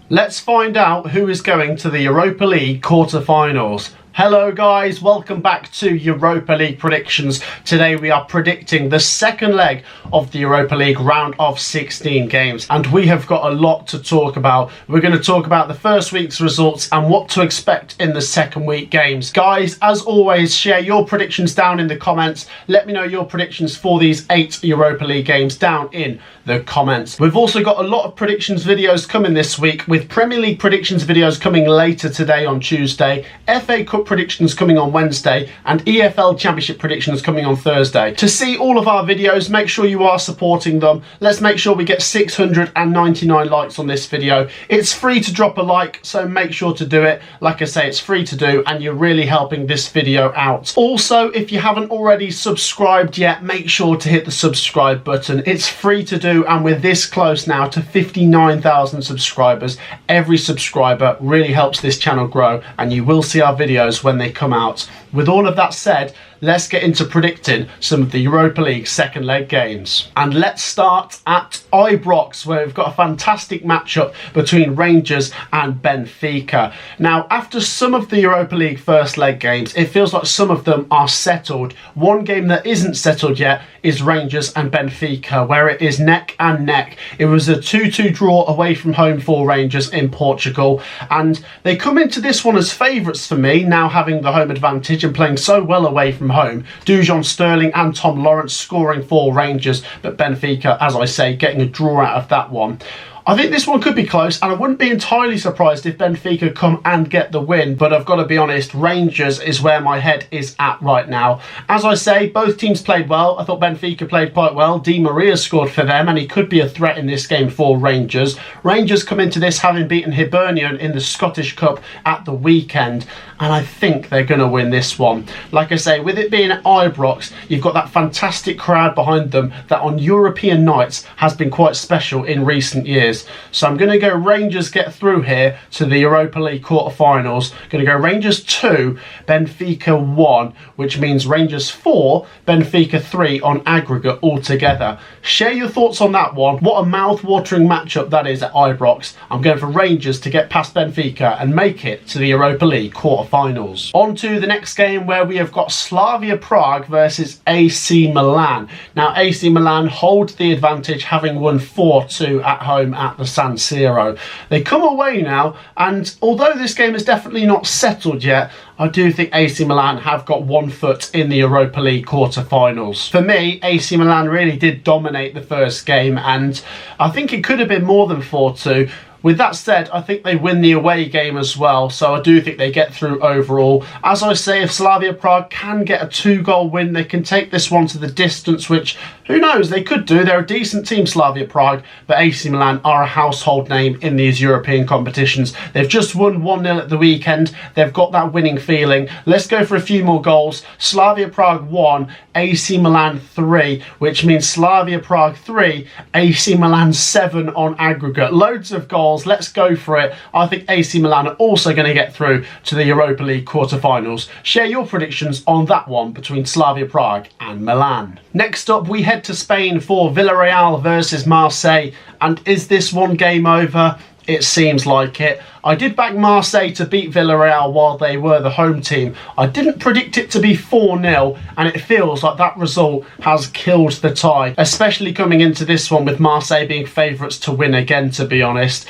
Let's find out who is going to the Europa League quarter-finals. Hello guys, welcome back to Europa League predictions. Today we are predicting the second leg of the Europa League round of 16 games, and we have got a lot to talk about. We're going to talk about the first week's results and what to expect in the second week games. Guys, as always, share your predictions down in the comments. Let me know your predictions for these 8 Europa League games down in the comments. We've also got a lot of predictions videos coming this week, with Premier League predictions videos coming later today on Tuesday, FA Cup predictions coming on Wednesday, and EFL Championship predictions coming on Thursday. To see all of our videos, make sure you are supporting them. Let's make sure we get 699 likes on this video. It's free to drop a like, so make sure to do it. Like I say, it's free to do, and you're really helping this video out. Also, if you haven't already subscribed yet, make sure to hit the subscribe button. It's free to do, and we're this close now to 59,000 subscribers. Every subscriber really helps this channel grow, and you will see our videos when they come out. With all of that said, let's get into predicting some of the Europa League second leg games. And let's start at Ibrox, where we've got a fantastic matchup between Rangers and Benfica. Now, after some of the Europa League first leg games, it feels like some of them are settled. One game that isn't settled yet is Rangers and Benfica, where it is neck and neck. It was a 2-2 draw away from home for Rangers in Portugal, and they come into this one as favourites for me, now having the home advantage and playing so well away from home. Dujon Sterling and Tom Lawrence scoring for Rangers, but Benfica, as I say, getting a draw out of that one. I think this one could be close, and I wouldn't be entirely surprised if Benfica come and get the win, but I've got to be honest, Rangers is where my head is at right now. As I say, both teams played well. I thought Benfica played quite well. Di Maria scored for them, and he could be a threat in this game for Rangers. Rangers come into this having beaten Hibernian in the Scottish Cup at the weekend, and I think they're going to win this one. Like I say, with it being at Ibrox, you've got that fantastic crowd behind them that on European nights has been quite special in recent years. So I'm going to go Rangers get through here to the Europa League quarter-finals. Going to go Rangers 2, Benfica 1, which means Rangers 4, Benfica 3 on aggregate altogether. Share your thoughts on that one. What a mouth-watering matchup that is at Ibrox. I'm going for Rangers to get past Benfica and make it to the Europa League quarter-finals. On to the next game, where we have got Slavia Prague versus AC Milan. Now, AC Milan hold the advantage, having won 4-2 at home at the San Siro. They come away now, and although this game is definitely not settled yet, I do think AC Milan have got one foot in the Europa League quarter-finals. For me, AC Milan really did dominate the first game, and I think it could have been more than 4-2. With that said, I think they win the away game as well, so I do think they get through overall. As I say, if Slavia Prague can get a 2-goal win, they can take this one to the distance, which, who knows, they could do. They're a decent team, Slavia Prague, but AC Milan are a household name in these European competitions. They've just won 1-0 at the weekend. They've got that winning feeling. Let's go for a few more goals. Slavia Prague 1, AC Milan 3, which means Slavia Prague 3, AC Milan 7 on aggregate. Loads of goals. Let's go for it. I think AC Milan are also going to get through to the Europa League quarter-finals. Share your predictions on that one between Slavia Prague and Milan. Next up, we head to Spain for Villarreal versus Marseille. And is this one game over? It seems like it. I did back Marseille to beat Villarreal while they were the home team. I didn't predict it to be 4-0, and it feels like that result has killed the tie, especially coming into this one with Marseille being favourites to win again, to be honest.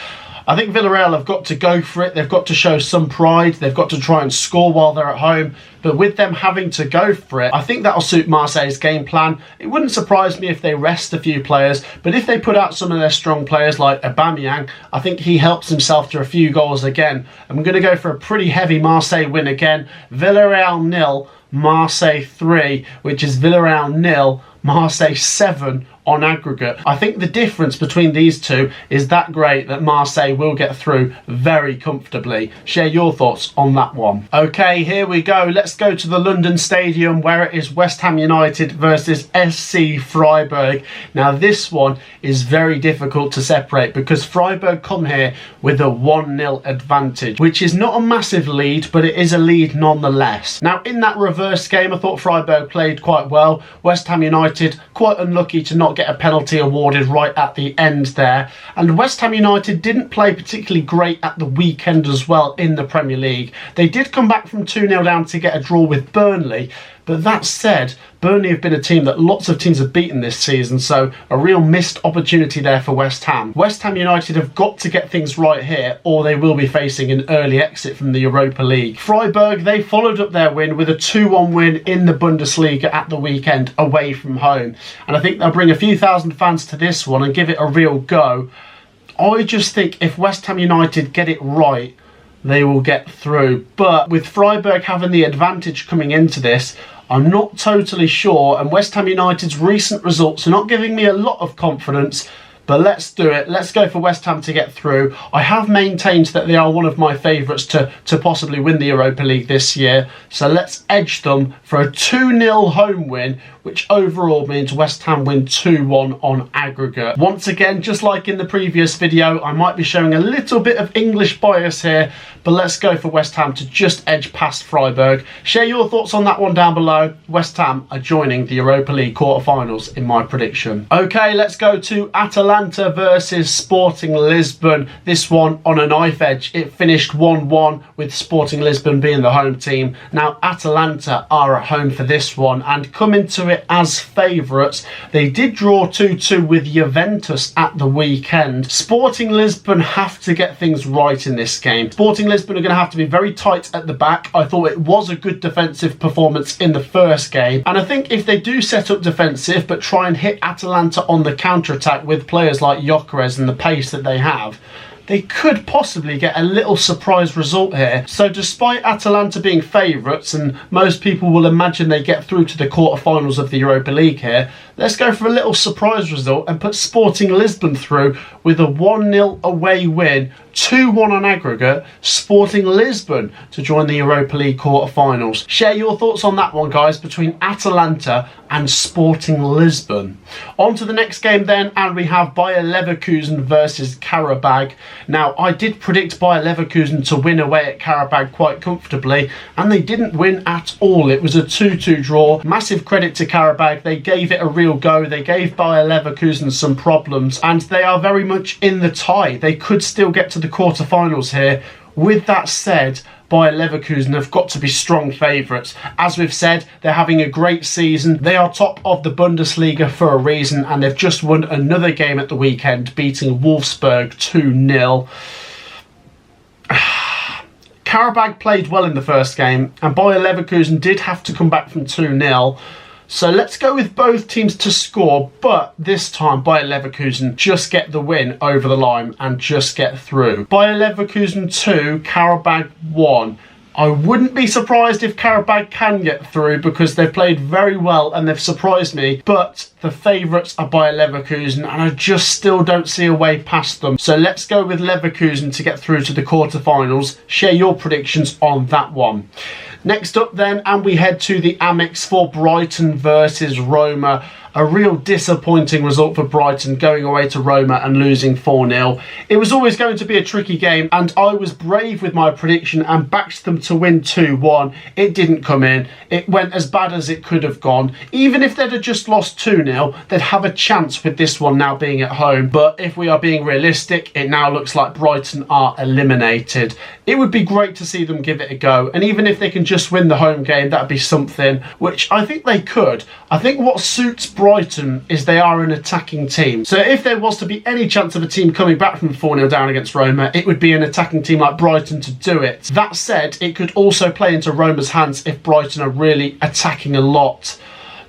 I think Villarreal have got to go for it. They've got to show some pride. They've got to try and score while they're at home. But with them having to go for it, I think that'll suit Marseille's game plan. It wouldn't surprise me if they rest a few players, but if they put out some of their strong players like Aubameyang, I think he helps himself to a few goals again. I'm going to go for a pretty heavy Marseille win again. Villarreal 0, Marseille 3, which is Villarreal 0, Marseille 7 on aggregate. I think the difference between these two is that great that Marseille will get through very comfortably. Share your thoughts on that one. Okay, here we go. Let's go to the London Stadium, where it is West Ham United versus SC Freiburg. Now, this one is very difficult to separate because Freiburg come here with a 1-0 advantage, which is not a massive lead, but it is a lead nonetheless. Now, in that reverse game, I thought Freiburg played quite well. West Ham United quite unlucky to not get a penalty awarded right at the end there. And West Ham United didn't play particularly great at the weekend as well in the Premier League. They did come back from 2-0 down to get a draw with Burnley. But that said, Burnley have been a team that lots of teams have beaten this season, so a real missed opportunity there for West Ham. West Ham United have got to get things right here, or they will be facing an early exit from the Europa League. Freiburg, they followed up their win with a 2-1 win in the Bundesliga at the weekend away from home. And I think they'll bring a few thousand fans to this one and give it a real go. I just think if West Ham United get it right, they will get through. But with Freiburg having the advantage coming into this, I'm not totally sure, and West Ham United's recent results are not giving me a lot of confidence, but let's do it. Let's go for West Ham to get through. I have maintained that they are one of my favourites to possibly win the Europa League this year, so let's edge them for a 2-0 home win, which overall means West Ham win 2-1 on aggregate. Once again, just like in the previous video, I might be showing a little bit of English bias here, but let's go for West Ham to just edge past Freiburg. Share your thoughts on that one down below. West Ham are joining the Europa League quarterfinals in my prediction. Okay, let's go to Atalanta versus Sporting Lisbon. This one on a knife edge. It finished 1-1 with Sporting Lisbon being the home team. Now Atalanta are at home for this one and come into it as favourites. They did draw 2-2 with Juventus at the weekend. Sporting Lisbon have to get things right in this game. Sporting Lisbon are going to have to be very tight at the back. I thought it was a good defensive performance in the first game, and I think if they do set up defensive but try and hit Atalanta on the counter-attack with players like Gyökeres and the pace that they have, they could possibly get a little surprise result here. So despite Atalanta being favourites, and most people will imagine they get through to the quarterfinals of the Europa League here, let's go for a little surprise result and put Sporting Lisbon through with a 1-0 away win, 2-1 on aggregate, Sporting Lisbon to join the Europa League quarterfinals. Share your thoughts on that one, guys, between Atalanta and Sporting Lisbon. On to the next game then, and we have Bayer Leverkusen versus Qarabag. Now, I did predict Bayer Leverkusen to win away at Qarabag quite comfortably, and they didn't win at all. It was a 2-2 draw. Massive credit to Qarabag. They gave it a real go. They gave Bayer Leverkusen some problems, and they are very much in the tie. They could still get to the quarterfinals here. With that said, Bayer Leverkusen have got to be strong favourites. As we've said, they're having a great season. They are top of the Bundesliga for a reason, and they've just won another game at the weekend, beating Wolfsburg 2-0. Qarabag played well in the first game, and Bayer Leverkusen did have to come back from 2-0. So let's go with both teams to score, but this time Bayer Leverkusen just get the win over the line and just get through. Bayer Leverkusen 2, Qarabag 1. I wouldn't be surprised if Qarabag can get through because they've played very well and they've surprised me, but the favourites are Bayer Leverkusen and I just still don't see a way past them. So let's go with Leverkusen to get through to the quarterfinals. Share your predictions on that one. Next up then, and we head to the Amex for Brighton versus Roma. A real disappointing result for Brighton, going away to Roma and losing 4-0. It was always going to be a tricky game, and I was brave with my prediction and backed them to win 2-1. It didn't come in. It went as bad as it could have gone. Even if they'd have just lost 2-0, they'd have a chance with this one now being at home. But if we are being realistic, it now looks like Brighton are eliminated. It would be great to see them give it a go, and even if they can just win the home game, that'd be something, which I think they could. I think what suits Brighton is they are an attacking team. So if there was to be any chance of a team coming back from 4-0 down against Roma, it would be an attacking team like Brighton to do it. That said, it could also play into Roma's hands if Brighton are really attacking a lot.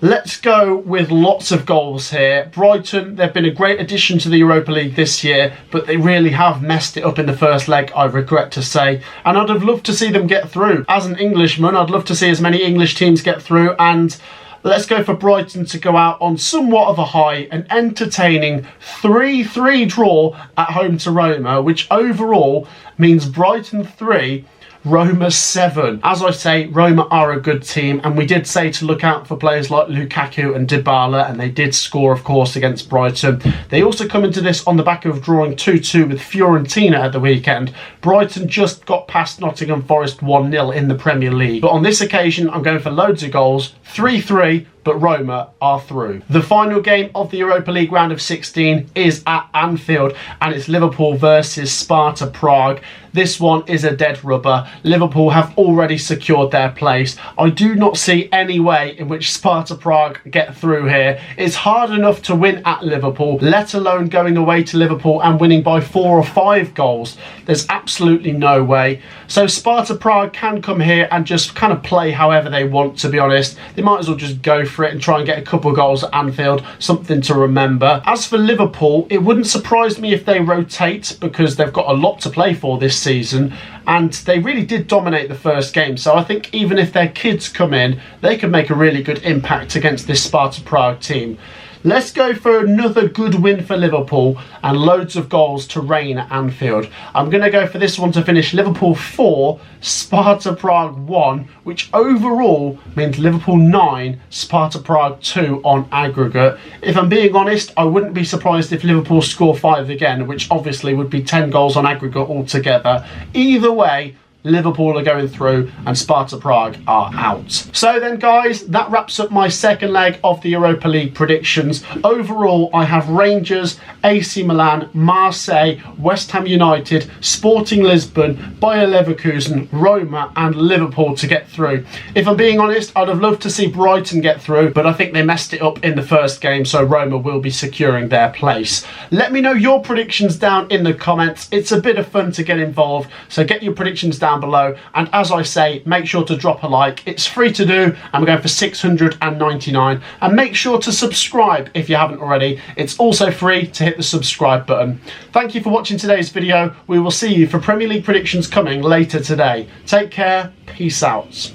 Let's go with lots of goals here. Brighton, they've been a great addition to the Europa League this year, but they really have messed it up in the first leg, I regret to say. And I'd have loved to see them get through. As an Englishman, I'd love to see as many English teams get through, and let's go for Brighton to go out on somewhat of a high, an entertaining 3-3 draw at home to Roma, which overall means Brighton 3, Roma 7. As I say, Roma are a good team, and we did say to look out for players like Lukaku and Dybala, and they did score, of course, against Brighton. They also come into this on the back of drawing 2-2 with Fiorentina at the weekend. Brighton just got past Nottingham Forest 1-0 in the Premier League. But on this occasion, I'm going for loads of goals. 3-3, but Roma are through. The final game of the Europa League round of 16 is at Anfield, and it's Liverpool versus Sparta Prague. This one is a dead rubber. Liverpool have already secured their place. I do not see any way in which Sparta Prague get through here. It's hard enough to win at Liverpool, let alone going away to Liverpool and winning by 4 or 5 goals. There's absolutely no way. So Sparta Prague can come here and just kind of play however they want, to be honest. They might as well just go for it and try and get a couple of goals at Anfield, something to remember. As for Liverpool, it wouldn't surprise me if they rotate, because they've got a lot to play for this season, and they really did dominate the first game. So I think even if their kids come in, they could make a really good impact against this Sparta Prague team. Let's go for another good win for Liverpool and loads of goals to reign at Anfield. I'm going to go for this one to finish Liverpool 4, Sparta Prague 1, which overall means Liverpool 9, Sparta Prague 2 on aggregate. If I'm being honest, I wouldn't be surprised if Liverpool score 5 again, which obviously would be 10 goals on aggregate altogether. Either way, Liverpool are going through and Sparta Prague are out. So then guys, that wraps up my second leg of the Europa League predictions. Overall, I have Rangers, AC Milan, Marseille, West Ham United, Sporting Lisbon, Bayer Leverkusen, Roma and Liverpool to get through. If I'm being honest, I'd have loved to see Brighton get through, but I think they messed it up in the first game, so Roma will be securing their place. Let me know your predictions down in the comments. It's a bit of fun to get involved, so get your predictions down below, and as I say, make sure to drop a like. It's free to do, and we're going for 699, and make sure to subscribe if you haven't already. It's also free to hit the subscribe button. Thank you for watching today's video. We will see you for Premier League predictions coming later today. Take care, peace out.